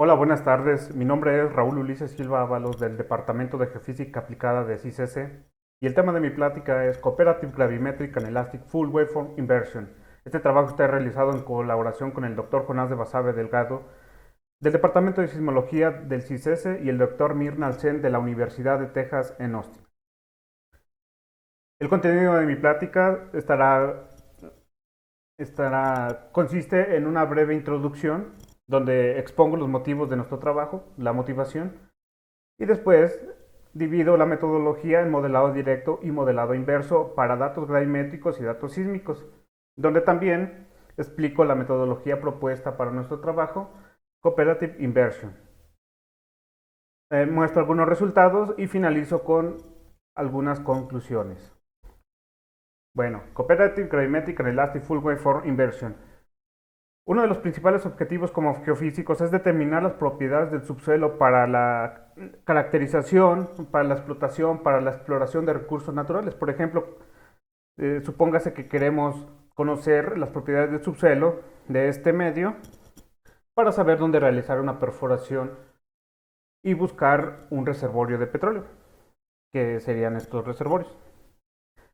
Hola, buenas tardes. Mi nombre es Raúl Ulises Silva Ábalos del Departamento de Geofísica Aplicada de CICC y el tema de mi plática es Cooperative Gravimetric and Elastic Full Waveform Inversion. Este trabajo está realizado en colaboración con el Dr. Jonás de Basabe Delgado del Departamento de Sismología del CICC y el Dr. Mirna Alcén de la Universidad de Texas en Austin. El contenido de mi plática consiste en una breve introducción donde expongo los motivos de nuestro trabajo, la motivación, y después divido la metodología en modelado directo y modelado inverso para datos gravimétricos y datos sísmicos, donde también explico la metodología propuesta para nuestro trabajo, Cooperative Inversion. Muestro algunos resultados y finalizo con algunas conclusiones. Bueno, Cooperative Gravimetric and Elastic Full Waveform Inversion. Uno de los principales objetivos como geofísicos es determinar las propiedades del subsuelo para la caracterización, para la explotación, para la exploración de recursos naturales. Por ejemplo, supóngase que queremos conocer las propiedades del subsuelo de este medio para saber dónde realizar una perforación y buscar un reservorio de petróleo, que serían estos reservorios.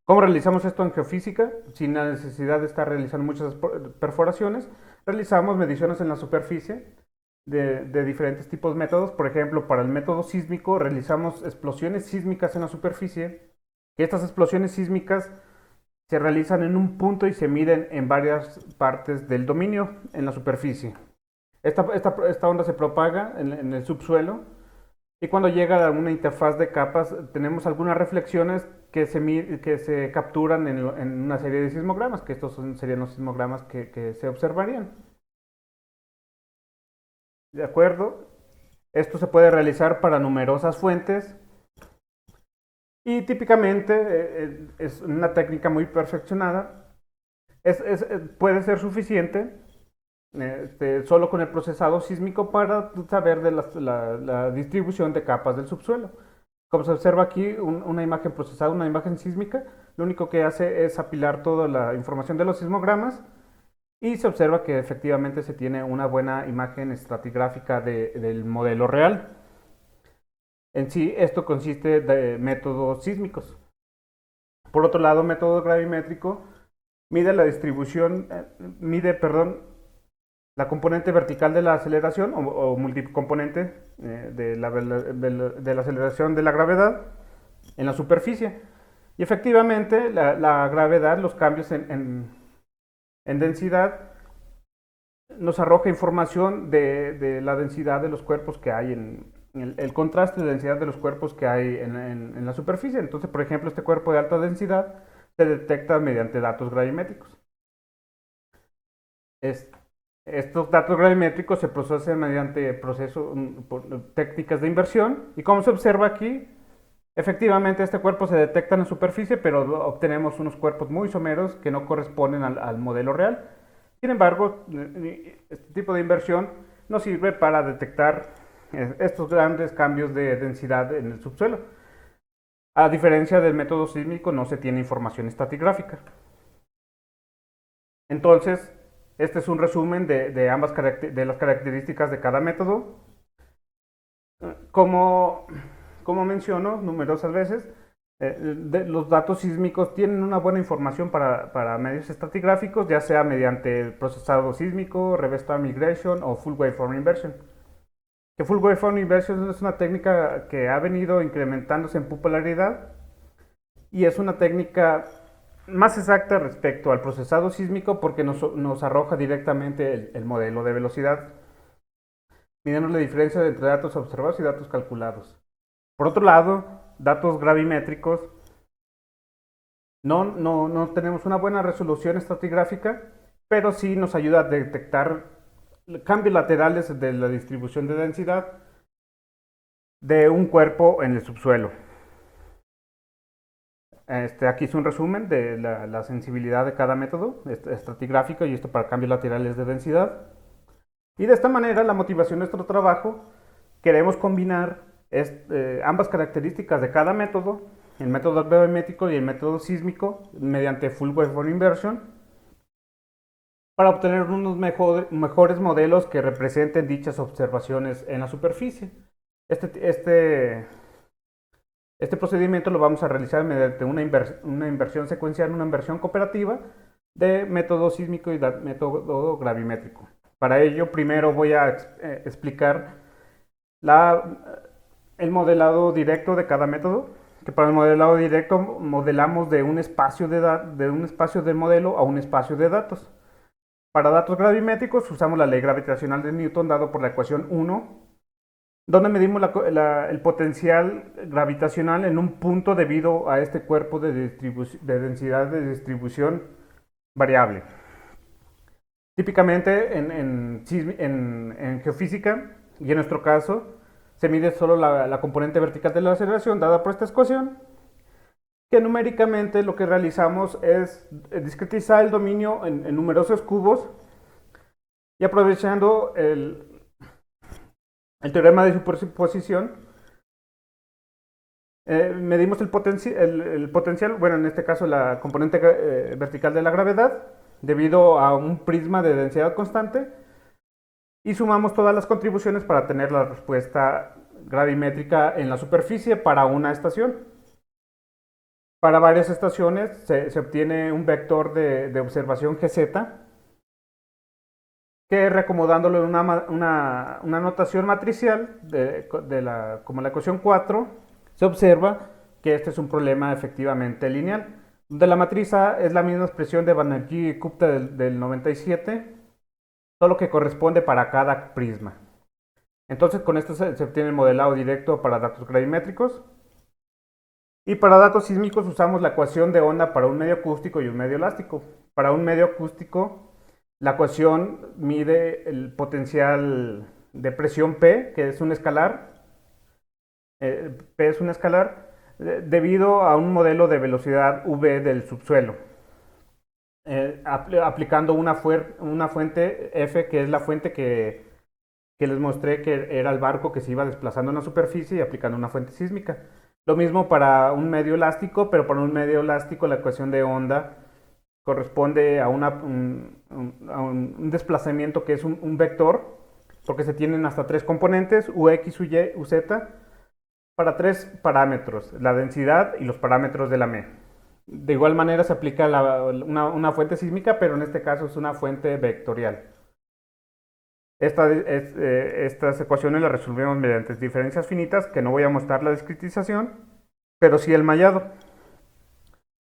¿Cómo realizamos esto en geofísica? Sin la necesidad de estar realizando muchas perforaciones, realizamos mediciones en la superficie de diferentes tipos de métodos. Por ejemplo, para el método sísmico realizamos explosiones sísmicas en la superficie. Estas explosiones sísmicas se realizan en un punto y se miden en varias partes del dominio en la superficie. Esta onda se propaga en el subsuelo y cuando llega a una interfaz de capas tenemos algunas reflexiones que se capturan en una serie de sismogramas, que serían los sismogramas que se observarían. ¿De acuerdo? Esto se puede realizar para numerosas fuentes y típicamente es una técnica muy perfeccionada. Puede ser suficiente solo con el procesado sísmico para saber de la distribución de capas del subsuelo. Como se observa aquí, una imagen procesada, una imagen sísmica, lo único que hace es apilar toda la información de los sismogramas y se observa que efectivamente se tiene una buena imagen estratigráfica del modelo real. En sí, esto consiste de métodos sísmicos. Por otro lado, método gravimétrico mide la distribución, la componente vertical de la aceleración o multicomponente de la aceleración de la gravedad en la superficie. Y efectivamente, la gravedad, los cambios en densidad, nos arroja información de la densidad de los cuerpos que hay el contraste de densidad de los cuerpos que hay en la superficie. Entonces, por ejemplo, este cuerpo de alta densidad se detecta mediante datos gravimétricos. Es, Estos datos gravimétricos se procesan mediante técnicas de inversión y como se observa aquí, efectivamente este cuerpo se detecta en la superficie, pero obtenemos unos cuerpos muy someros que no corresponden al modelo real. Sin embargo, este tipo de inversión nos sirve para detectar estos grandes cambios de densidad en el subsuelo. A diferencia del método sísmico, no se tiene información estratigráfica. Entonces, este es un resumen de las características de cada método. Como, como menciono numerosas veces, los datos sísmicos tienen una buena información para medios estratigráficos, ya sea mediante el procesado sísmico, reverse time migration o full waveform inversion. Que full waveform inversion es una técnica que ha venido incrementándose en popularidad y es una técnica más exacta respecto al procesado sísmico porque nos arroja directamente el modelo de velocidad, midiendo la diferencia entre datos observados y datos calculados. Por otro lado, datos gravimétricos, no tenemos una buena resolución estratigráfica, pero sí nos ayuda a detectar cambios laterales de la distribución de densidad de un cuerpo en el subsuelo. Aquí es un resumen de la sensibilidad de cada método estratigráfico y esto para cambios laterales de densidad. Y de esta manera, la motivación de nuestro trabajo, queremos combinar ambas características de cada método, el método gravimétrico y el método sísmico, mediante full waveform inversion, para obtener unos mejores modelos que representen dichas observaciones en la superficie. Este, este, este procedimiento lo vamos a realizar mediante una inversión secuencial, una inversión cooperativa de método sísmico y método gravimétrico. Para ello, primero voy a explicar el modelado directo de cada método, que para el modelado directo modelamos de un espacio de modelo a un espacio de datos. Para datos gravimétricos usamos la ley gravitacional de Newton dado por la ecuación 1, donde medimos el potencial gravitacional en un punto debido a este cuerpo de densidad de distribución variable. Típicamente en geofísica, y en nuestro caso, se mide solo la componente vertical de la aceleración dada por esta ecuación, que numéricamente lo que realizamos es discretizar el dominio en numerosos cubos y aprovechando el teorema de superposición, medimos el potencial, bueno, en este caso la componente vertical de la gravedad, debido a un prisma de densidad constante, y sumamos todas las contribuciones para tener la respuesta gravimétrica en la superficie para una estación. Para varias estaciones se obtiene un vector de observación GZ, que reacomodándolo en una notación matricial como la ecuación 4, se observa que este es un problema efectivamente lineal, donde la matriz A es la misma expresión de Banerjee y Gupta del 97, solo que corresponde para cada prisma. Entonces con esto se obtiene el modelado directo para datos gravimétricos. Y para datos sísmicos usamos la ecuación de onda para un medio acústico y un medio elástico. Para un medio acústico, la ecuación mide el potencial de presión P, que es un escalar. P es un escalar debido a un modelo de velocidad V del subsuelo. Aplicando una fuente F, que es la fuente que les mostré que era el barco que se iba desplazando en la superficie, y aplicando una fuente sísmica. Lo mismo para un medio elástico, pero para un medio elástico la ecuación de onda corresponde a un desplazamiento que es un vector, porque se tienen hasta 3 componentes, Ux, Uy, Uz, para 3 parámetros, la densidad y los parámetros de la M. De igual manera se aplica una fuente sísmica, pero en este caso es una fuente vectorial. Estas ecuaciones las resolvemos mediante diferencias finitas, que no voy a mostrar la discretización, pero sí el mallado.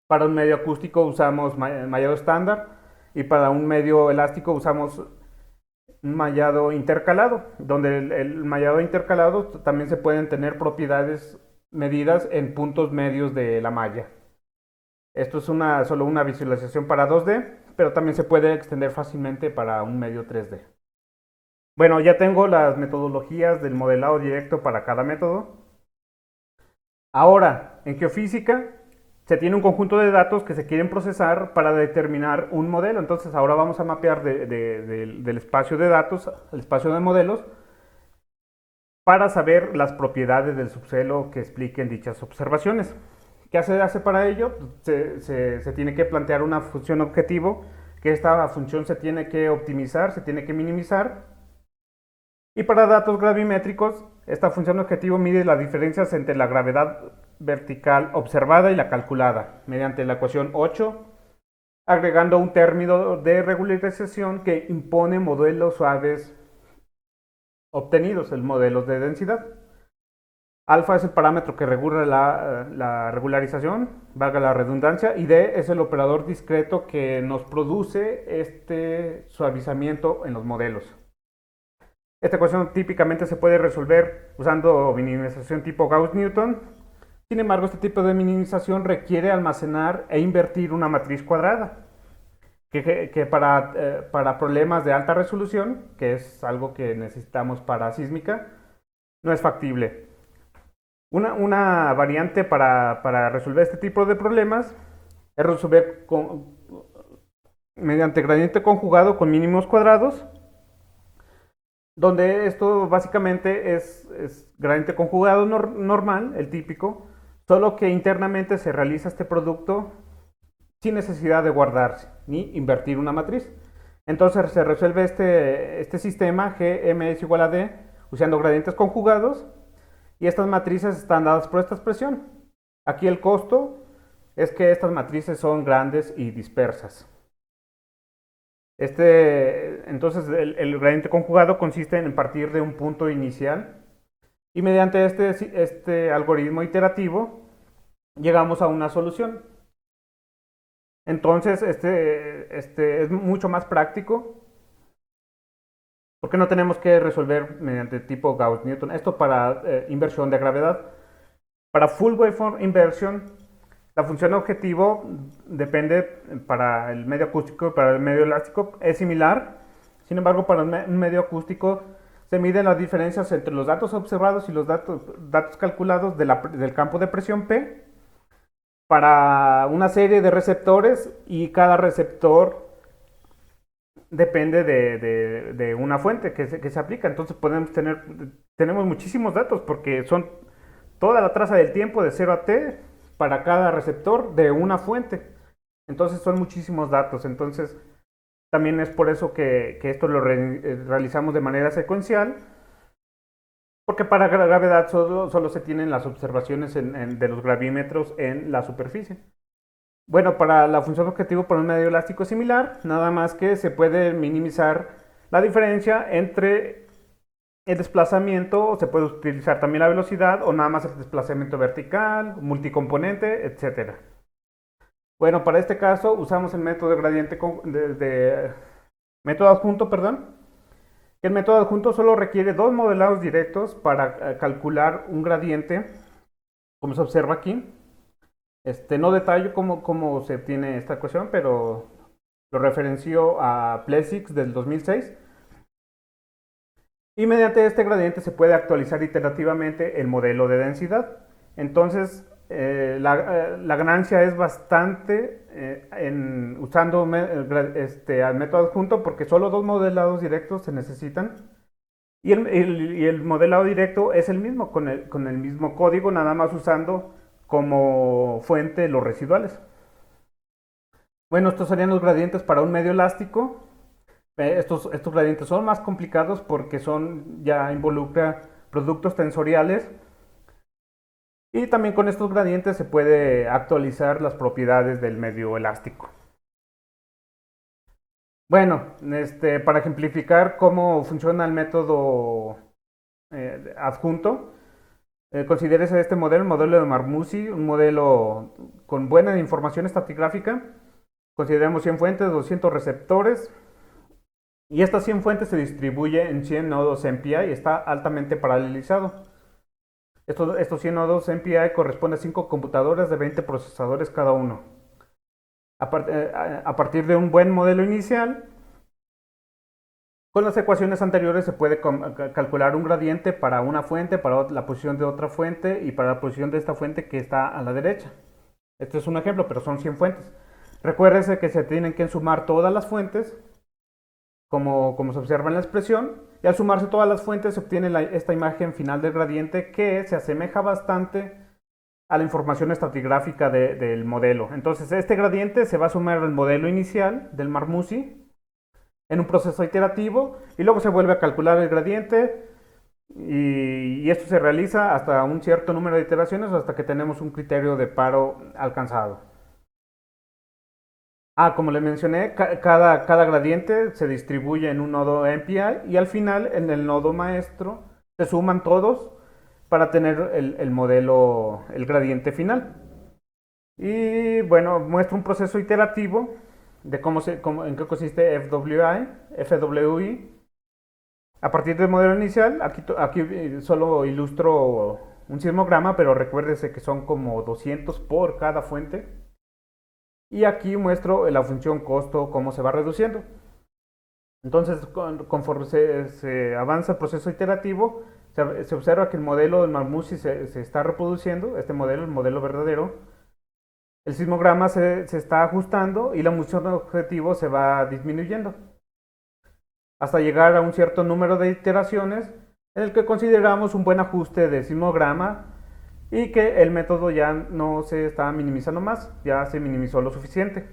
Para un medio acústico usamos mallado estándar, y para un medio elástico usamos un mallado intercalado, donde el mallado intercalado también se pueden tener propiedades medidas en puntos medios de la malla. Esto es solo una visualización para 2D, pero también se puede extender fácilmente para un medio 3D. Bueno, ya tengo las metodologías del modelado directo para cada método. Ahora, en geofísica se tiene un conjunto de datos que se quieren procesar para determinar un modelo. Entonces ahora vamos a mapear del espacio de datos al espacio de modelos para saber las propiedades del subsuelo que expliquen dichas observaciones. ¿Qué se hace para ello? Se tiene que plantear una función objetivo, que esta función se tiene que optimizar, se tiene que minimizar. Y para datos gravimétricos, esta función objetivo mide las diferencias entre la gravedad vertical observada y la calculada, mediante la ecuación 8, agregando un término de regularización que impone modelos suaves obtenidos, el modelo de densidad. Alfa es el parámetro que regula la regularización, valga la redundancia, y D es el operador discreto que nos produce este suavizamiento en los modelos. Esta ecuación típicamente se puede resolver usando minimización tipo Gauss-Newton. Sin embargo, este tipo de minimización requiere almacenar e invertir una matriz cuadrada, que para problemas de alta resolución, que es algo que necesitamos para sísmica, no es factible. Una variante para resolver este tipo de problemas es resolver mediante gradiente conjugado con mínimos cuadrados, donde esto básicamente es gradiente conjugado normal, el típico, solo que internamente se realiza este producto sin necesidad de guardarse ni invertir una matriz. Entonces se resuelve este sistema Gm es igual a D usando gradientes conjugados y estas matrices están dadas por esta expresión. Aquí el costo es que estas matrices son grandes y dispersas. Entonces el gradiente conjugado consiste en partir de un punto inicial y mediante este algoritmo iterativo llegamos a una solución. Entonces este es mucho más práctico porque no tenemos que resolver mediante tipo Gauss-Newton. Esto para inversión de gravedad. Para full waveform inversion, la función objetivo depende para el medio acústico y para el medio elástico, es similar. Sin embargo, para un medio acústico se miden las diferencias entre los datos observados y los datos calculados del campo de presión P para una serie de receptores y cada receptor depende de una fuente que se aplica. Entonces tenemos muchísimos datos porque son toda la traza del tiempo de 0 a t para cada receptor de una fuente. Entonces son muchísimos datos. Entonces también es por eso que esto lo realizamos de manera secuencial, porque para gravedad solo se tienen las observaciones de los gravímetros en la superficie. Bueno, para la función objetivo por un medio elástico es similar, nada más que se puede minimizar la diferencia entre el desplazamiento, se puede utilizar también la velocidad o nada más el desplazamiento vertical, multicomponente, etc. Bueno, para este caso usamos el método de gradiente método adjunto, perdón. El método adjunto solo requiere dos modelados directos para calcular un gradiente, como se observa aquí. No detallo cómo se obtiene esta ecuación, pero lo referenció a Plesix del 2006. Y mediante este gradiente se puede actualizar iterativamente el modelo de densidad. Entonces, la ganancia es bastante usando al método adjunto porque solo dos modelados directos se necesitan. Y el modelado directo es el mismo, con el mismo código, nada más usando como fuente los residuales. Bueno, estos serían los gradientes para un medio elástico. Estos gradientes son más complicados porque ya involucra productos tensoriales. Y también con estos gradientes se puede actualizar las propiedades del medio elástico. Bueno, para ejemplificar cómo funciona el método adjunto, considérese este modelo, el modelo de Marmouzy, un modelo con buena información estratigráfica. Consideramos 100 fuentes, 200 receptores. Y estas 100 fuentes se distribuyen en 100 nodos MPI y está altamente paralelizado. Estos 100 nodos MPI corresponden a 5 computadoras de 20 procesadores cada uno. A partir de un buen modelo inicial, con las ecuaciones anteriores se puede calcular un gradiente para una fuente, para la posición de otra fuente y para la posición de esta fuente que está a la derecha. Este es un ejemplo, pero son 100 fuentes. Recuérdese que se tienen que sumar todas las fuentes, como se observa en la expresión, y al sumarse todas las fuentes se obtiene esta imagen final del gradiente que se asemeja bastante a la información estratigráfica del modelo. Entonces este gradiente se va a sumar al modelo inicial del Marmouzy en un proceso iterativo y luego se vuelve a calcular el gradiente y esto se realiza hasta un cierto número de iteraciones o hasta que tenemos un criterio de paro alcanzado. Como le mencioné, cada gradiente se distribuye en un nodo MPI y al final en el nodo maestro se suman todos para tener el modelo, el gradiente final. Y bueno, muestra un proceso iterativo de en qué consiste FWI. A partir del modelo inicial, aquí solo ilustro un sismograma, pero recuérdese que son como 200 por cada fuente. Y aquí muestro la función costo, cómo se va reduciendo. Entonces, conforme se avanza el proceso iterativo, se observa que el modelo del Marmouzy se está reproduciendo, el modelo verdadero. El sismograma se está ajustando y la función objetivo se va disminuyendo, hasta llegar a un cierto número de iteraciones en el que consideramos un buen ajuste del sismograma y que el método ya no se está minimizando más, ya se minimizó lo suficiente.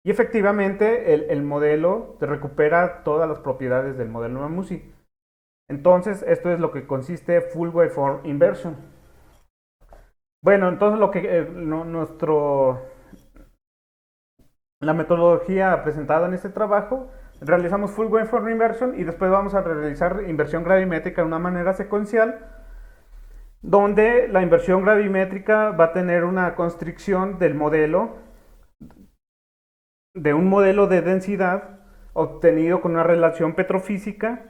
Y efectivamente el modelo te recupera todas las propiedades del modelo Mammusi. Entonces, esto es lo que consiste Full Waveform Inversion. Bueno, entonces la metodología presentada en este trabajo, realizamos Full Waveform Inversion y después vamos a realizar inversión gravimétrica de una manera secuencial, donde la inversión gravimétrica va a tener una constricción del modelo, de un modelo de densidad obtenido con una relación petrofísica.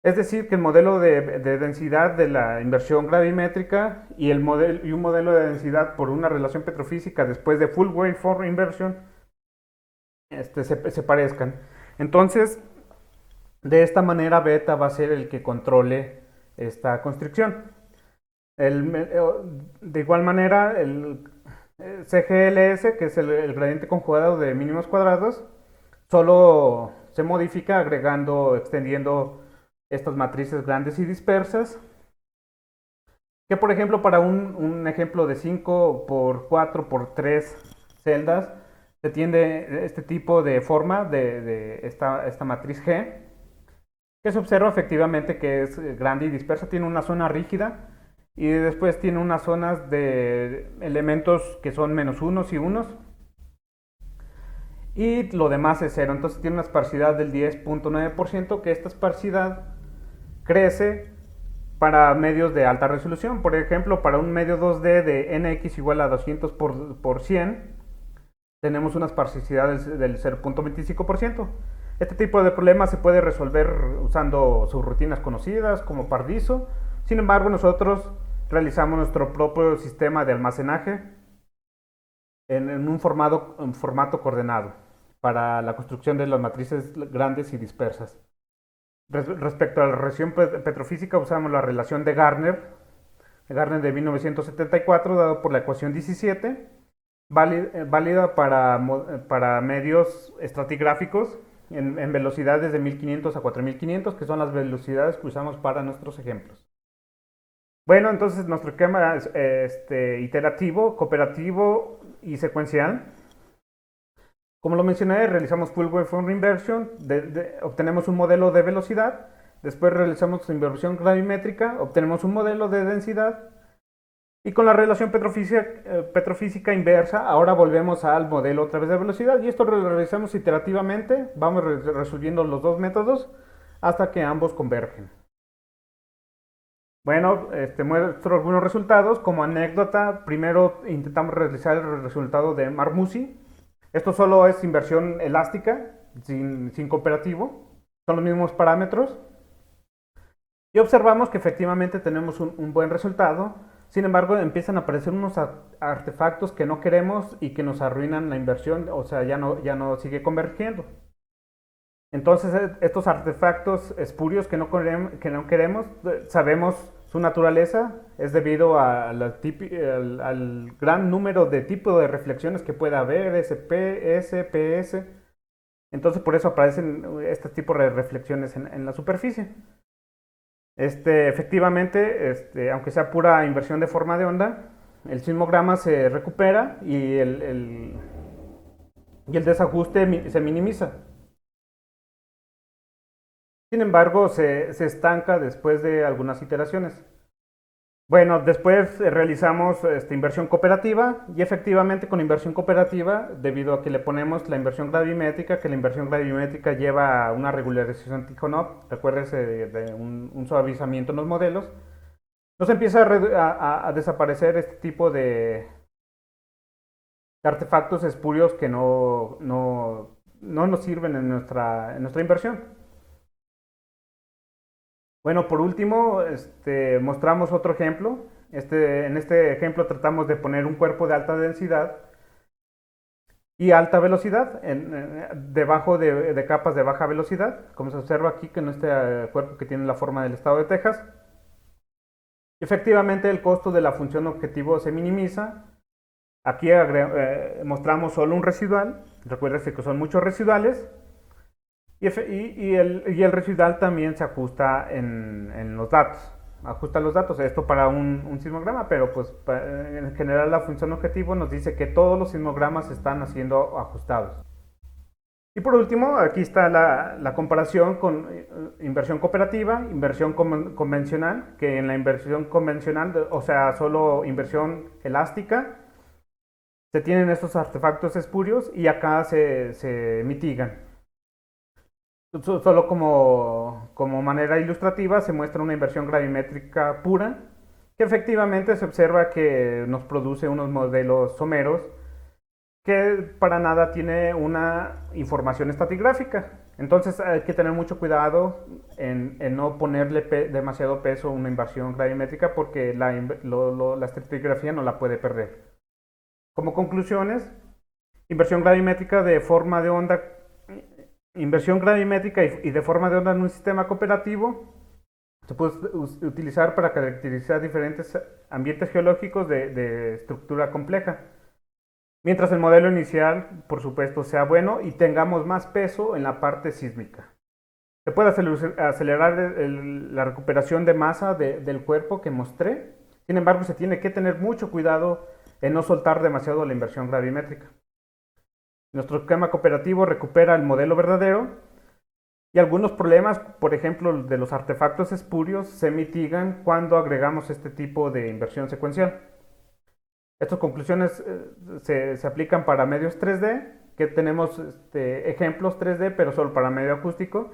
Es decir, que el modelo de densidad de la inversión gravimétrica y un modelo de densidad por una relación petrofísica después de Full Waveform Inversion se parezcan. Entonces, de esta manera beta va a ser el que controle esta constricción. De igual manera, el CGLS, que es el gradiente conjugado de mínimos cuadrados, solo se modifica extendiendo estas matrices grandes y dispersas, que por ejemplo para un ejemplo de 5 por 4 por 3 celdas se tiende este tipo de forma de esta matriz G, que se observa efectivamente que es grande y dispersa, tiene una zona rígida y después tiene unas zonas de elementos que son menos unos y unos, y lo demás es cero. Entonces tiene una esparcidad del 10.9%, que esta esparcidad crece para medios de alta resolución. Por ejemplo, para un medio 2D de nx igual a 200 por 100, tenemos una esparcidad del 0.25%. Este tipo de problemas se puede resolver usando subrutinas conocidas como Pardiso. Sin embargo, nosotros realizamos nuestro propio sistema de almacenaje en un formato coordenado para la construcción de las matrices grandes y dispersas. Respecto a la relación petrofísica, usamos la relación de Gardner de 1974, dado por la ecuación 17, válida para medios estratigráficos en velocidades de 1500 a 4500, que son las velocidades que usamos para nuestros ejemplos. Bueno, entonces nuestro esquema es iterativo, cooperativo y secuencial. Como lo mencioné, realizamos Full Waveform Inversion, obtenemos un modelo de velocidad, después realizamos inversión gravimétrica, obtenemos un modelo de densidad, y con la relación petrofísica inversa, ahora volvemos al modelo otra vez de velocidad, y esto lo realizamos iterativamente, vamos resolviendo los dos métodos hasta que ambos convergen. Bueno, muestro algunos resultados. Como anécdota, primero intentamos realizar el resultado de Mammusi. Esto solo es inversión elástica, sin cooperativo. Son los mismos parámetros. Y observamos que efectivamente tenemos un buen resultado. Sin embargo, empiezan a aparecer unos artefactos que no queremos y que nos arruinan la inversión, o sea, ya no sigue convergiendo. Entonces, estos artefactos espurios que no queremos, sabemos su naturaleza, es debido al gran número de tipos de reflexiones que puede haber, SP, S, PS. Entonces, por eso aparecen este tipo de reflexiones en la superficie. Efectivamente, aunque sea pura inversión de forma de onda, el sismograma se recupera y el desajuste se minimiza. Sin embargo, se estanca después de algunas iteraciones. Bueno, después realizamos inversión cooperativa, y efectivamente con inversión cooperativa, debido a que le ponemos la inversión gravimétrica, que la inversión gravimétrica lleva a una regularización Tikhonov, recuérdese de un suavizamiento en los modelos, nos empieza a desaparecer este tipo de artefactos espurios que no nos sirven en nuestra inversión. Bueno, por último, mostramos otro ejemplo. En este ejemplo tratamos de poner un cuerpo de alta densidad y alta velocidad debajo de capas de baja velocidad, como se observa aquí con este cuerpo que tiene la forma del estado de Texas. Efectivamente, el costo de la función objetivo se minimiza. Aquí mostramos solo un residual. Recuerden que son muchos residuales. Y el residual también se ajusta en los datos. ajusta los datos. Esto para un sismograma, pero pues en general la función objetivo nos dice que todos los sismogramas están siendo ajustados. Y por último, aquí está la comparación con inversión cooperativa, inversión convencional, que en la inversión convencional, o sea, solo inversión elástica, se tienen estos artefactos espurios y acá se mitigan. Solo como manera ilustrativa se muestra una inversión gravimétrica pura, que efectivamente se observa que nos produce unos modelos someros que para nada tiene una información estratigráfica. Entonces hay que tener mucho cuidado en no ponerle demasiado peso a una inversión gravimétrica porque la estratigrafía no la puede perder. Como conclusiones, inversión gravimétrica de forma de onda, inversión gravimétrica y de forma de onda en un sistema cooperativo se puede utilizar para caracterizar diferentes ambientes geológicos de estructura compleja. Mientras el modelo inicial, por supuesto, sea bueno y tengamos más peso en la parte sísmica. Se puede acelerar la recuperación de masa del cuerpo que mostré. Sin embargo, se tiene que tener mucho cuidado en no soltar demasiado la inversión gravimétrica. Nuestro esquema cooperativo recupera el modelo verdadero y algunos problemas, por ejemplo, de los artefactos espurios, se mitigan cuando agregamos este tipo de inversión secuencial. Estas conclusiones se aplican para medios 3D, que tenemos ejemplos 3D, pero solo para medio acústico,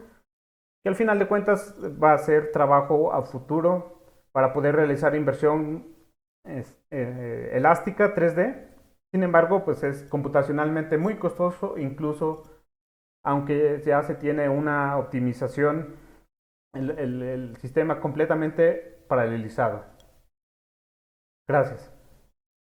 que al final de cuentas va a ser trabajo a futuro para poder realizar inversión elástica 3D. Sin embargo, pues es computacionalmente muy costoso, incluso aunque ya se tiene una optimización, el sistema completamente paralelizado. Gracias.